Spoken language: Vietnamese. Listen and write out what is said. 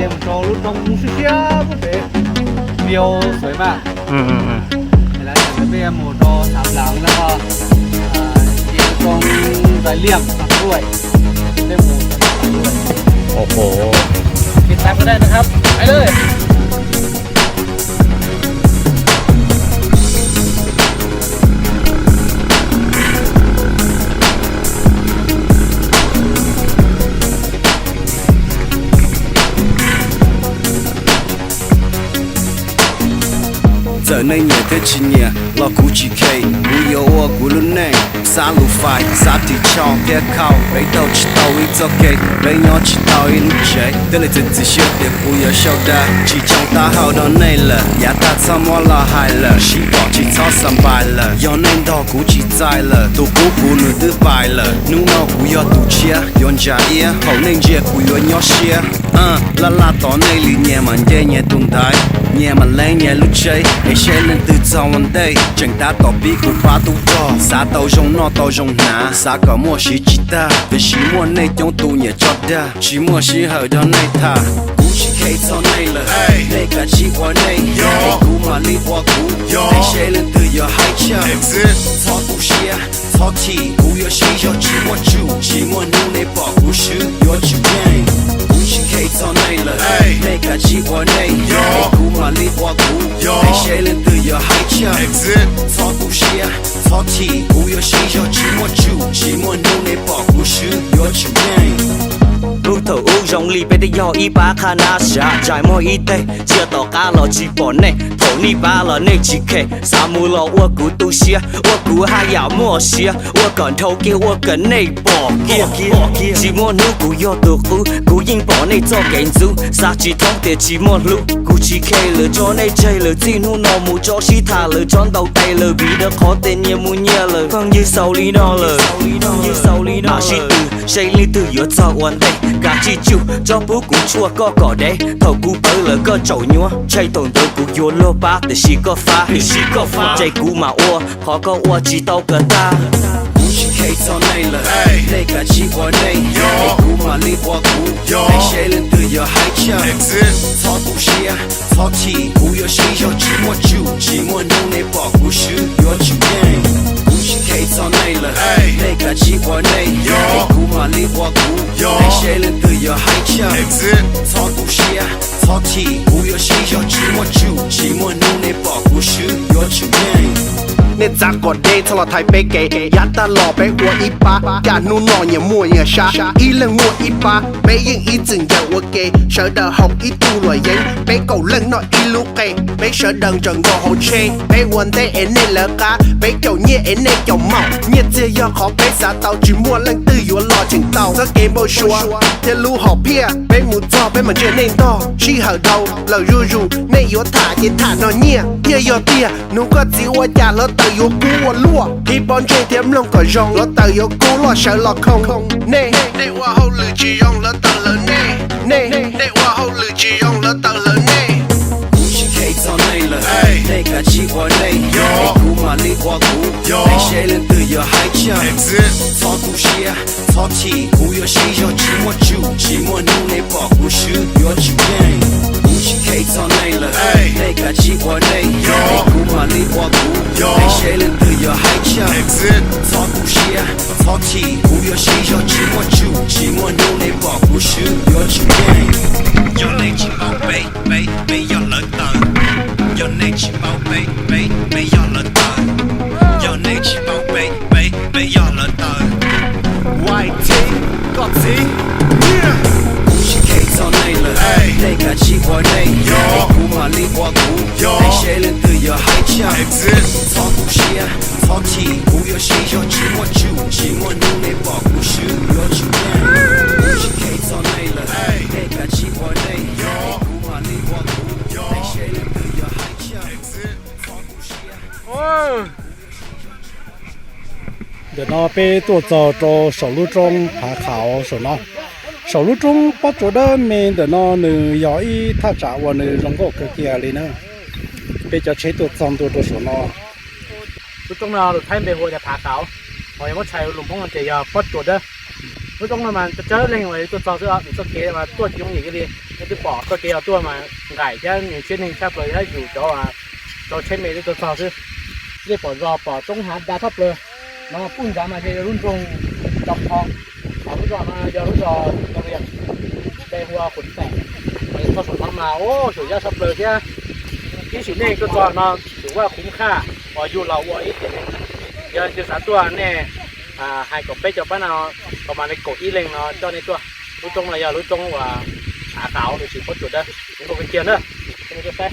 点走路中是下不对，标水嘛。本来讲这边摩托3郎แล้วก็เกี่ยวตรงใบเลี่ยมตัดด้วยได้หมูตัดด้วยโอ้โหติดตามก็ได้นะครับไปเลยgiờ này nhẹ thế chỉ nhẹ lo cú chỉ kề cú yêu ô cú luôn nè xa lù phải xa thì cho cái khâu lấy đầu chỉ tàu ít ok lấy nhỏ chỉ tàu ít lúc chạy đây là chuyện chỉ biết để cú yêu sâu đa chỉ trong ta hậu đó này là nhà ta sao mua là hại là chỉ bỏ chỉ cho sắm bài là do nên đó cú chỉ dài là tụ cú nửa thứ bài là nu nào cú yêu tụ chia yon trả ia hậu nên chia cú yêu nhỏ chia la tỏ này lì nhẹ mà nhẹ tung thái nhẹ mà lấy nhẹ lúc chơi để xe lên từ trongวันđây chẳng ta tỏ biết cũng phá tu cho xa tàu rong nó tàu rong ná xa có mua xí chỉ ta về xí mua này trong tu nhẹ cho đa chỉ mua xí hở đó này thà cú chỉ khay cho này là này cả chỉ qua này cú mà đi qua cú để xe lên từ giờ hai cha cho tu xe cho thì cú yo xí cho chỉ mua nu này bỏ cú xứ yo chịu ngay chỉ khay cho này là này cả chỉ qua này cú mà đi qua cú để xe lên từ giờ hai cha cho tu xe cho thì cú yo xí cho chỉ mua nu này bỏ cú xứ yo chịu ngay lúc thầu u rong lì bé do y ba khả na xa trái môi y tê chia tỏ cá lò chỉ bỏ này thầu ni ba lò này chỉ kể sa mù lò ua cú tu xia ua cú hai dạo mua xia ua còn thâu kia ua cần này bỏ kia chỉ mua nu cú yo tu cú yên bỏ này cho cảnh du sa chỉ thông tiền chỉ mua lu cú chỉ kể lỡ cho này chơi lỡ chỉ nu nọ mù cho xí thả lỡ chọn đầu tay lỡ vì đã khó tên nhiều mù nhẹ lỡ không như sau lý đó lỡ mà xí từ xây lý từ yo cho one day cả chi chịu cho bố cú chua có cỏ đấy thầu cú bơ lỡ có chậu nhúa chạy tổn đầu cú vô lô ba để xí có pha chạy cú mà ua khó có ua chỉ tao cả ta chỉ khay cho này là này cả chỉ qua này cú mà đi qua cú để xe lên từ giờ hai cha cho tu xe cho thì cú yo xí cho chỉ mua nu này bỏ cú xứ yo chịu ngay cú chỉ khay cho này là này cả chỉ qua này cú mà đi qua cú để xe lên từ giờ hai cha cho tu xe cho thì cú yo xí cho chỉ mua nu này bỏ cú xứ yo chịu ngay nên giá còn đây cho là thay bê kể giá ta lò bê của ít ba cả nu nọ nhà mua nhà xa ý lần mua ít ba bê yên ý dừng giờ của kê sợ đờ học ít tu loại giấy bê cầu lần nọ ý lu kê bê sợ đần trần gò hồ chê bê quần tê ế nê lỡ cá bê cầu nhẹ ế nê cầu mỏng nhiệt dê do khó bê giá tàu chỉ mua lần tư dùa lò chừng tàu giấc kê bô xua thế lu họ pia bê mù cho bê mà chê nên to chi hở đầu lờ ru nê dùa thả chế thả nó nhẹ nhẹ dùa tia nu có gì ua chà lỡ tờ yo cú lúa khi bọn chơi thêm lông cỏ rong lỡ tờ yo cú lo sợ lọt không nè nè qua hậu lử chỉ rong lỡ tờ lỡ nè nè qua hậu lử chỉ rong lỡ tờ lỡ nè cú chỉ khay cho này là này cả chỉ qua này cú mà đi qua cú để xe lên từ giờ hai cha cho tu xe cho thì cú yo xí cho chỉ mua nu này bỏ cú xứ yo chịu ngay cú chỉ khay cho này là này cả chỉ qua này cú mà đi qua cú để xe lên từ giờ hai cha cho tu xe cho thì cú yo xí cho chỉ mua nu này bỏ cú xứ yo chịu ngay yo này chỉ bảo bê yo lỡ tờ yo này chỉ bảo bê yo lỡ tờ yo này chỉ bảo bê yo lỡ tờ YT got gì cú chỉ khay cho này là này cả chỉ qua này cú mà đi qua cú để xe lên từ giờ hai cha cho tu xe cho thì cú yo xí cho chỉ mua nu này bỏ cú xứ yo chịu ngay cú chỉ khay cho này là này cả chỉ qua này cú mà đi qua cú để xe lên từ giờ hai cha cho tu xeเดี๋ยวเราไปตัวจอสรุปตรงผาขาวส่วนเนาะสรุปตรงปัจจุบันมีเดี๋ยวเราหนึ่งย่อยถ้าจะวันหนึ่งลงก็เกี่ยวเลยนะไปจะใช้ตัวจอมตัวส่วนเนาะ lúc trong nào được thay bề hồi là phá cáo hỏi mất chạy lùm phong làm chạy giờ bắt chuột đó รู้ตรงนั้นมันจะเจอเรื่องอะไรตัวจอซื้อตัวเกมาตัวที่ตรงนี้ก็ดีไม่ได้บอกตัวเกเอาตัวมาไก่แค่หนึ่งชิ้นหนึ่งแค่เลยถ้าอยู่จะว่าเราใช้เมย์ตัวจอซื้อได้ปอดรอปอดต้องหาดาทับเลยมาปุ่นจามาจะรุ่นตรงจับทองเอารุ่นจอมาจะรุ่นจอโรงเรียนได้หัวขนแตกไอ้ผสมมาโอ้สุดยอดทับเลยแค่ที่ชิ้นนี้ตัวจอมาถือว่าคุ้มค่าพออยู่เราว่าอีกเดี๋ยวจะสามตัวแน่hai cột bé cho bác nào còn mà này cột y lên nó cho nên tua lúc trong là giờ lúc trong và khảo thì chỉ có chuột đây chúng tôi bên kia nữa cho nên cho phép